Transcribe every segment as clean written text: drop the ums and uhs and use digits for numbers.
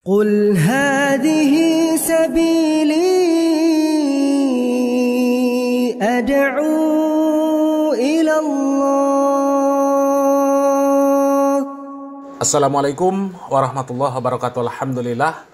قل هذه سبيلي أدعو إلى الله. Assalamualaikum warahmatullahi wabarakatuh. Alhamdulillah,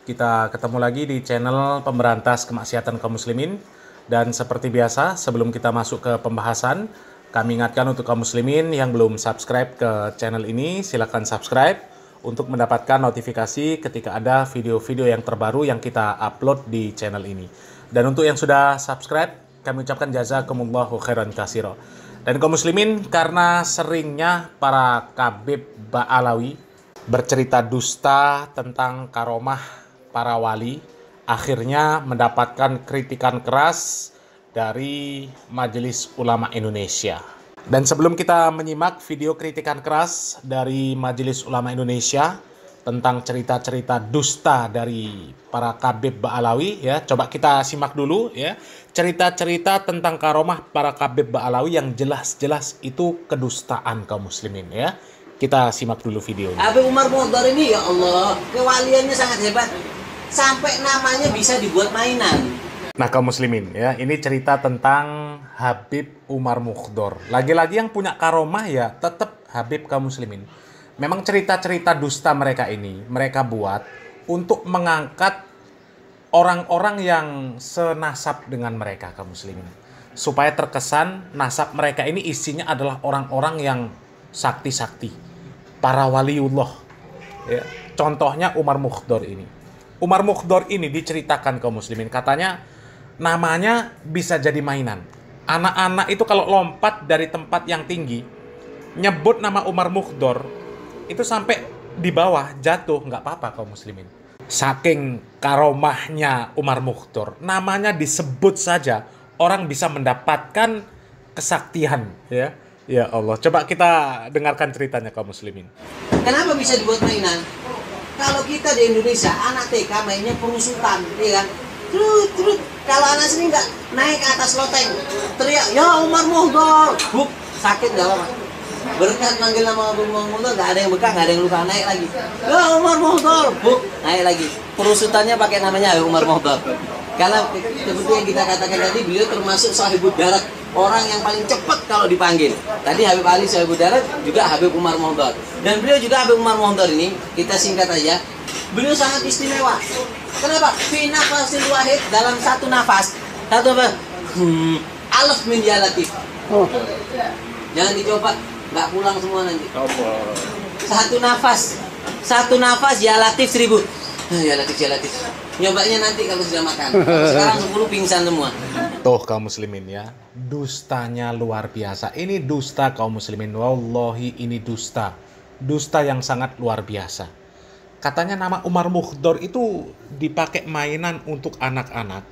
kita ketemu lagi di channel pemberantas kemaksiatan kaum muslimin. Dan seperti biasa, sebelum kita masuk ke pembahasan, kami ingatkan untuk kaum muslimin yang belum subscribe ke channel ini, silakan subscribe untuk mendapatkan notifikasi ketika ada video-video yang terbaru yang kita upload di channel ini. Dan untuk yang sudah subscribe, kami ucapkan jazakumullahu khairan katsira. Dan kaum muslimin, karena seringnya para Khabib Ba'alawi bercerita dusta tentang karomah para wali, akhirnya mendapatkan kritikan keras dari Majelis Ulama Indonesia. Dan sebelum kita menyimak video kritikan keras dari Majelis Ulama Indonesia tentang cerita-cerita dusta dari para Khabib Ba'alawi, ya, coba kita simak dulu ya cerita-cerita tentang karomah para Khabib Ba'alawi yang jelas-jelas itu kedustaan kaum muslimin ya. Kita simak dulu videonya. Habib Umar Mukhdar ini, ya Allah, kewaliannya sangat hebat sampai namanya bisa dibuat mainan. Nah kaum muslimin ya, ini cerita tentang Habib Umar Mukhdar. Lagi-lagi yang punya karomah ya tetap Habib kaum muslimin. Memang cerita-cerita dusta mereka ini mereka buat untuk mengangkat orang-orang yang senasab dengan mereka kaum muslimin. Supaya terkesan nasab mereka ini isinya adalah orang-orang yang sakti-sakti, para waliullah. Ya. Contohnya Umar Mukhdar ini. Umar Mukhdar ini diceritakan kaum muslimin, katanya namanya bisa jadi mainan. Anak-anak itu kalau lompat dari tempat yang tinggi, nyebut nama Umar Mukhdar, itu sampai di bawah jatuh nggak apa-apa kaum muslimin. Saking karomahnya Umar Mukhdar, namanya disebut saja orang bisa mendapatkan kesaktian ya. Ya Allah, coba kita dengarkan ceritanya kaum muslimin. Kenapa bisa dibuat mainan? Kalau kita di Indonesia, anak TK mainnya perusutan, ya kan? Terus kalau anak sini nggak naik ke atas loteng, teriak, ya Umar Mukhdar, buk, sakit nggak apa-apa. Berkat manggil nama Umar Mukhdar, nggak ada yang bekah, nggak ada yang luka, naik lagi. Ya Umar Mukhdar, buk, naik lagi. Perusutannya pakai namanya Umar Mukhdar. Karena seperti yang kita katakan tadi, beliau termasuk sahibud darat, orang yang paling cepat kalau dipanggil. Tadi Habib Ali sahibud darat, juga Habib Umar Mukhdar. Dan beliau juga Habib Umar Mukhdar ini, kita singkat aja, beliau sangat istimewa. Kenapa? Fi nafasil wahid, dalam satu nafas. Satu apa? Alaf min ya latif. Jangan dicoba, nggak pulang semua nanti. Satu nafas ya latif 1000. Ya latif, ya latif. Nyobanya nanti kalau sudah makan. Sekarang 10 pingsan semua. Tuh kaum muslimin ya, dustanya luar biasa. Ini dusta kaum muslimin, wallahi ini dusta. Dusta yang sangat luar biasa. Katanya nama Umar Mukhdar itu dipakai mainan untuk anak-anak.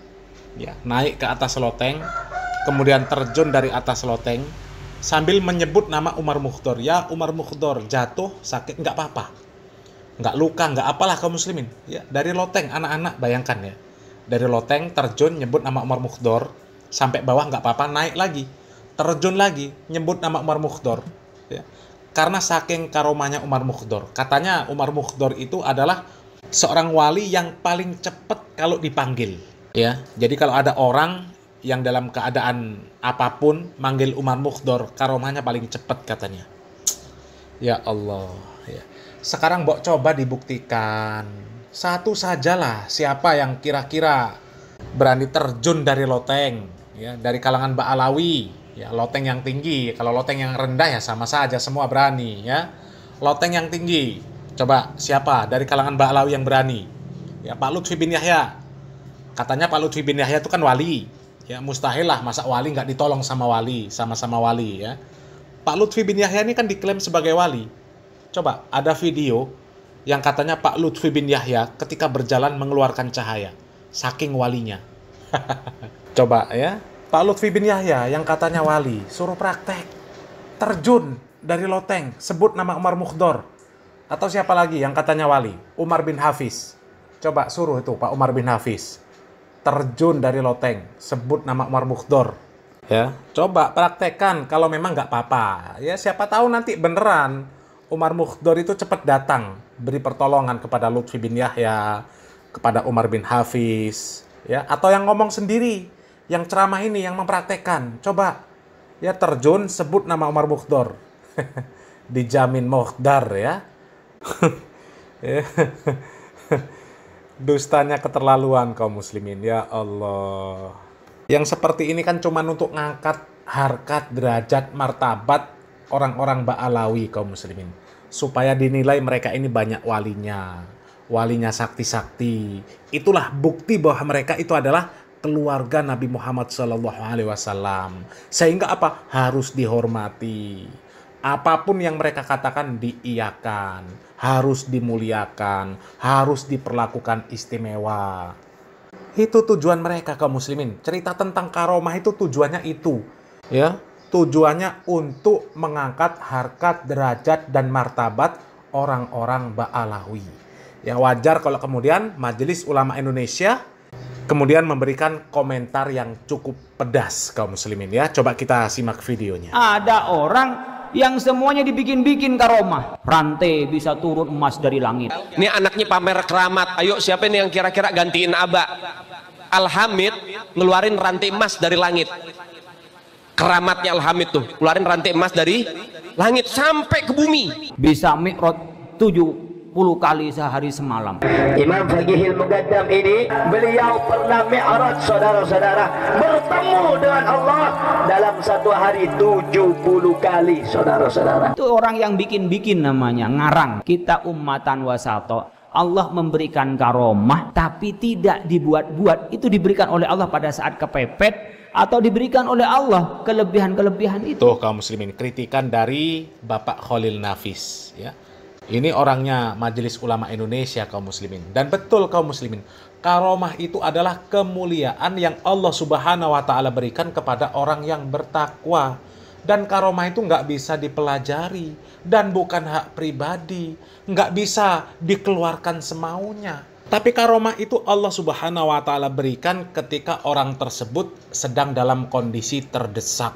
Ya, naik ke atas loteng, kemudian terjun dari atas loteng sambil menyebut nama Umar Mukhdar. Ya Umar Mukhdar, jatuh sakit nggak apa-apa, nggak luka, nggak apalah kaum muslimin. Ya, dari loteng anak-anak bayangkan ya, dari loteng terjun nyebut nama Umar Mukhdar sampai bawah nggak apa-apa, naik lagi, terjun lagi nyebut nama Umar Mukhdar. Ya. Karena saking karomahnya Umar Mukhdar. Katanya Umar Mukhdar itu adalah seorang wali yang paling cepat kalau dipanggil. Ya, jadi kalau ada orang yang dalam keadaan apapun manggil Umar Mukhdar, karomahnya paling cepat katanya. Ya Allah. Ya. Sekarang mbok coba dibuktikan. Satu sajalah siapa yang kira-kira berani terjun dari loteng, ya, dari kalangan Ba'alawi. Ya, loteng yang tinggi. Kalau loteng yang rendah ya sama saja, semua berani ya. Loteng yang tinggi, coba siapa dari kalangan Ba'alawi yang berani? Ya, Pak Lutfi bin Yahya. Katanya Pak Lutfi bin Yahya itu kan wali. Ya, mustahil lah masa wali nggak ditolong sama wali, sama-sama wali ya. Pak Lutfi bin Yahya ini kan diklaim sebagai wali. Coba ada video yang katanya Pak Lutfi bin Yahya ketika berjalan mengeluarkan cahaya, saking walinya. Coba ya, Pak Lutfi bin Yahya yang katanya wali, suruh praktek, terjun dari loteng, sebut nama Umar Mukhdar. Atau siapa lagi yang katanya wali? Umar bin Hafiz. Coba suruh itu Pak Umar bin Hafiz, terjun dari loteng, sebut nama Umar Mukhdar. Ya, coba praktekkan kalau memang nggak apa-apa. Ya siapa tahu nanti beneran Umar Mukhdor itu cepat datang beri pertolongan kepada Lutfi bin Yahya, kepada Umar bin Hafiz, ya, atau yang ngomong sendiri, yang ceramah ini, yang mempraktekkan. Coba ya terjun, sebut nama Umar Mukhdor. Dijamin Mukhdar ya. Dustanya keterlaluan kaum muslimin, ya Allah. Yang seperti ini kan cuma untuk ngangkat harkat, derajat, martabat orang-orang Ba'alawi kaum muslimin, supaya dinilai mereka ini banyak walinya sakti-sakti. Itulah bukti bahwa mereka itu adalah keluarga Nabi Muhammad SAW. Sehingga apa? Harus dihormati. Apapun yang mereka katakan diiyakan, harus dimuliakan, harus diperlakukan istimewa. Itu tujuan mereka kaum muslimin. Cerita tentang karomah itu tujuannya itu, ya. Tujuannya untuk mengangkat harkat, derajat, dan martabat orang-orang Ba'alawi. Ya wajar kalau kemudian Majelis Ulama Indonesia kemudian memberikan komentar yang cukup pedas kaum muslimin ya. Coba kita simak videonya. Ada orang yang semuanya dibikin-bikin karomah. Rantai bisa turun emas dari langit. Ini anaknya pamer keramat. Ayo siapa nih yang kira-kira gantiin Aba? Al-Hamid ngeluarin rantai emas dari langit. Keramatnya Al-Hamid tuh keluarin rantai emas dari langit sampai ke bumi. Bisa mi'raj 70 kali sehari semalam. Imam Faqihil Muqaddam ini beliau pernah mi'raj saudara-saudara, bertemu dengan Allah dalam satu hari 70 kali saudara-saudara. Itu orang yang bikin-bikin namanya, ngarang. Kita ummatan wasato. Allah memberikan karomah tapi tidak dibuat-buat. Itu diberikan oleh Allah pada saat kepepet, atau diberikan oleh Allah kelebihan-kelebihan itu. Tuh kaum muslimin, kritikan dari Bapak Khalil Nafis ya. Ini orangnya Majelis Ulama Indonesia kaum muslimin. Dan betul kaum muslimin, karomah itu adalah kemuliaan yang Allah Subhanahu wa taala berikan kepada orang yang bertakwa. Dan karomah itu nggak bisa dipelajari dan bukan hak pribadi, nggak bisa dikeluarkan semaunya. Tapi karomah itu Allah Subhanahu wa taala berikan ketika orang tersebut sedang dalam kondisi terdesak,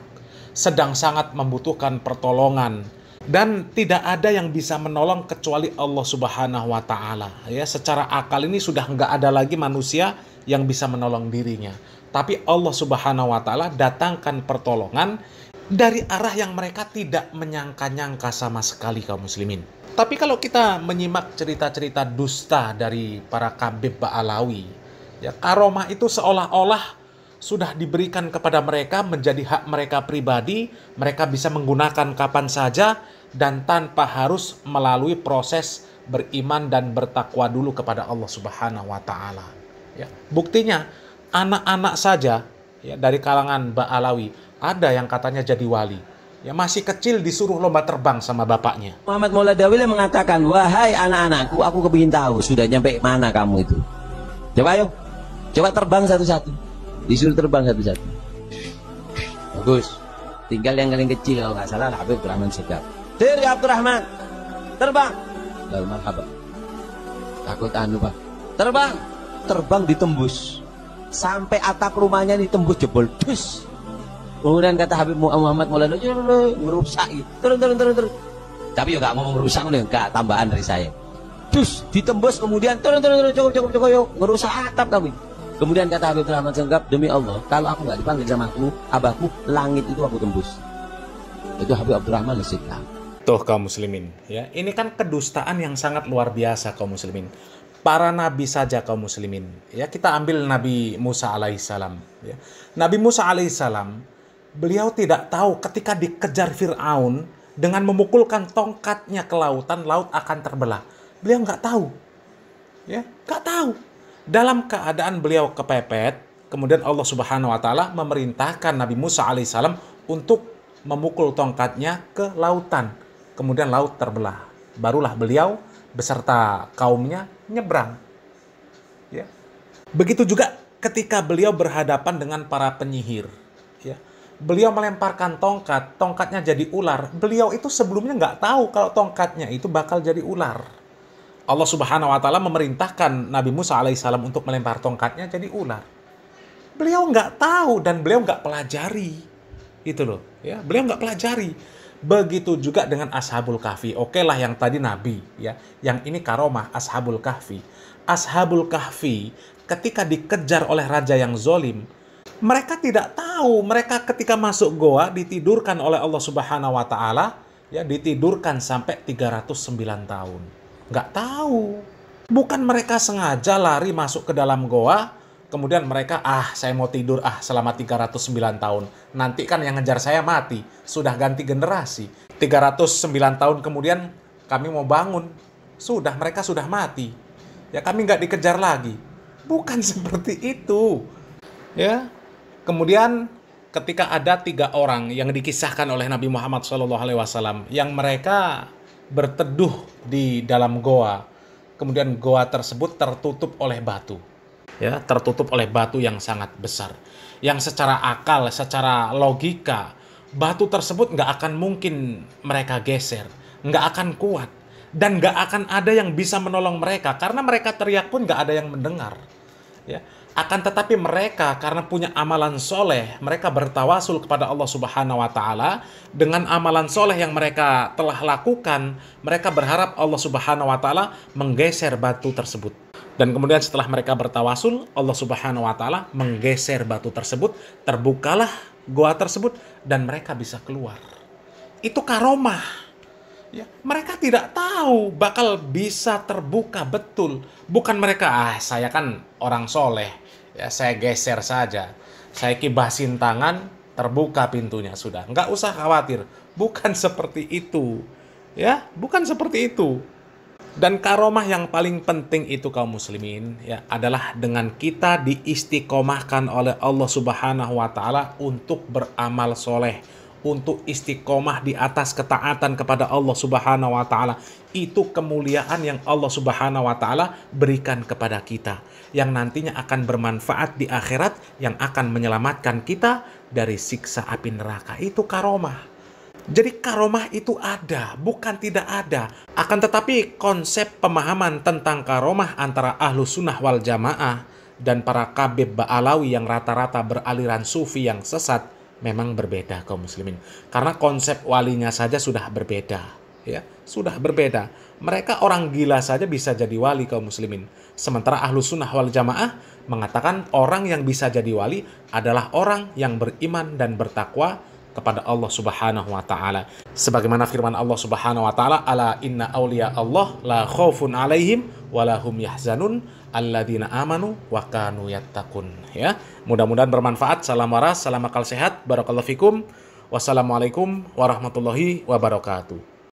sedang sangat membutuhkan pertolongan, dan tidak ada yang bisa menolong kecuali Allah Subhanahu wa taala. Ya, secara akal ini sudah nggak ada lagi manusia yang bisa menolong dirinya. Tapi Allah Subhanahu wa taala datangkan pertolongan dari arah yang mereka tidak menyangka-nyangka sama sekali kaum muslimin. Tapi kalau kita menyimak cerita-cerita dusta dari para kabib Ba'alawi, ya, karomah itu seolah-olah sudah diberikan kepada mereka menjadi hak mereka pribadi, mereka bisa menggunakan kapan saja dan tanpa harus melalui proses beriman dan bertakwa dulu kepada Allah Subhanahu wa taala. Ya, buktinya anak-anak saja ya, dari kalangan Ba'alawi ada yang katanya jadi wali. Ya, masih kecil disuruh lomba terbang sama bapaknya. Muhammad Maula Dawili mengatakan, wahai anak-anakku, aku kepingin tahu sudah nyampe mana kamu itu. Coba ayo, coba terbang satu-satu. Disuruh terbang satu-satu. Bagus. Tinggal yang paling kecil kalau nggak salah Habib Abdurrahman Segaf. Diri Abdurrahman, terbang. Lalu marhaba. Takut anu pak. Terbang, terbang ditembus. Sampai atap rumahnya ditembus jebol. Dus. Kemudian kata Habib Muhammad Maulana, merusak gitu. Turun. Tapi ya gak mau merusak, enggak, tambahan dari saya. Dus, ditembus kemudian turun, cukup, yuk, merusak atap kami. Kemudian kata Habib Rahman Senggap, demi Allah, kalau aku gak dipanggil sama aku, abahku, langit itu aku tembus. Itu Habib Abdurrahman Senggap. Tuh kaum muslimin, ya, ini kan kedustaan yang sangat luar biasa kaum muslimin. Para nabi saja kaum muslimin. Ya, kita ambil Nabi Musa alaihissalam. Ya. Nabi Musa alaihissalam, beliau tidak tahu ketika dikejar Fir'aun dengan memukulkan tongkatnya ke lautan, laut akan terbelah. Beliau nggak tahu. Ya, nggak tahu. Dalam keadaan beliau kepepet, kemudian Allah Subhanahu wa taala memerintahkan Nabi Musa alaihissalam untuk memukul tongkatnya ke lautan. Kemudian laut terbelah. Barulah beliau beserta kaumnya nyebrang. Ya. Begitu juga ketika beliau berhadapan dengan para penyihir. Ya. Beliau melemparkan tongkat, tongkatnya jadi ular. Beliau itu sebelumnya nggak tahu kalau tongkatnya itu bakal jadi ular. Allah Subhanahu wa taala memerintahkan Nabi Musa alaihissalam untuk melempar tongkatnya jadi ular. Beliau nggak tahu dan beliau nggak pelajari. Itu loh, ya. Beliau nggak pelajari. Begitu juga dengan Ashabul Kahfi. Oke lah yang tadi Nabi, ya. Yang ini karomah Ashabul Kahfi. Ashabul Kahfi ketika dikejar oleh raja yang zolim, mereka tidak tahu. Mereka ketika masuk goa ditidurkan oleh Allah Subhanahu wa Ta'ala, ya, ditidurkan sampai 309 tahun. Nggak tahu. Bukan mereka sengaja lari masuk ke dalam goa, kemudian mereka, saya mau tidur selama 309 tahun. Nanti kan yang ngejar saya mati. Sudah ganti generasi. 309 tahun kemudian kami mau bangun. Mereka sudah mati. Ya, kami nggak dikejar lagi. Bukan seperti itu. Ya. Kemudian ketika ada 3 orang yang dikisahkan oleh Nabi Muhammad SAW, yang mereka berteduh di dalam goa. Kemudian goa tersebut tertutup oleh batu. Ya, tertutup oleh batu yang sangat besar. Yang secara akal, secara logika, batu tersebut nggak akan mungkin mereka geser. Nggak akan kuat. Dan nggak akan ada yang bisa menolong mereka. Karena mereka teriak pun nggak ada yang mendengar. Ya. Akan tetapi mereka karena punya amalan soleh, mereka bertawasul kepada Allah Subhanahu wa Ta'ala. Dengan amalan soleh yang mereka telah lakukan, mereka berharap Allah Subhanahu wa Ta'ala menggeser batu tersebut. Dan kemudian setelah mereka bertawasul, Allah Subhanahu wa Ta'ala menggeser batu tersebut, terbukalah goa tersebut, dan mereka bisa keluar. Itu karomah. Ya, mereka tidak tahu bakal bisa terbuka betul. Bukan mereka, saya kan orang soleh, ya saya geser saja. Saya kibasin tangan, terbuka pintunya, sudah. Nggak usah khawatir. Bukan seperti itu. Ya, bukan seperti itu. Dan karomah yang paling penting itu kaum muslimin, ya, adalah dengan kita diistiqomahkan oleh Allah Subhanahu wa Ta'ala untuk beramal soleh, untuk istiqomah di atas ketaatan kepada Allah Subhanahu wa Ta'ala. Itu kemuliaan yang Allah Subhanahu wa Ta'ala berikan kepada kita, yang nantinya akan bermanfaat di akhirat, yang akan menyelamatkan kita dari siksa api neraka. Itu karomah. Jadi karomah itu ada, bukan tidak ada. Akan tetapi konsep pemahaman tentang karomah antara ahlu sunnah wal jamaah dan para kabib ba'alawi yang rata-rata beraliran sufi yang sesat memang berbeda kaum muslimin. Karena konsep walinya saja sudah berbeda. Ya, sudah berbeda. Mereka orang gila saja bisa jadi wali kaum muslimin. Sementara ahlu sunnah wal jamaah mengatakan orang yang bisa jadi wali adalah orang yang beriman dan bertakwa kepada Allah Subhanahu wa Ta'ala. Sebagaimana firman Allah Subhanahu wa Ta'ala, ala inna awliya Allah la khaufun alaihim wa lahum yahzanun alladzina amanu wa kanu yattaqun. Ya, mudah-mudahan bermanfaat. Salam waras, salam akal sehat. Barakallahu fikum. Wassalamualaikum warahmatullahi wabarakatuh.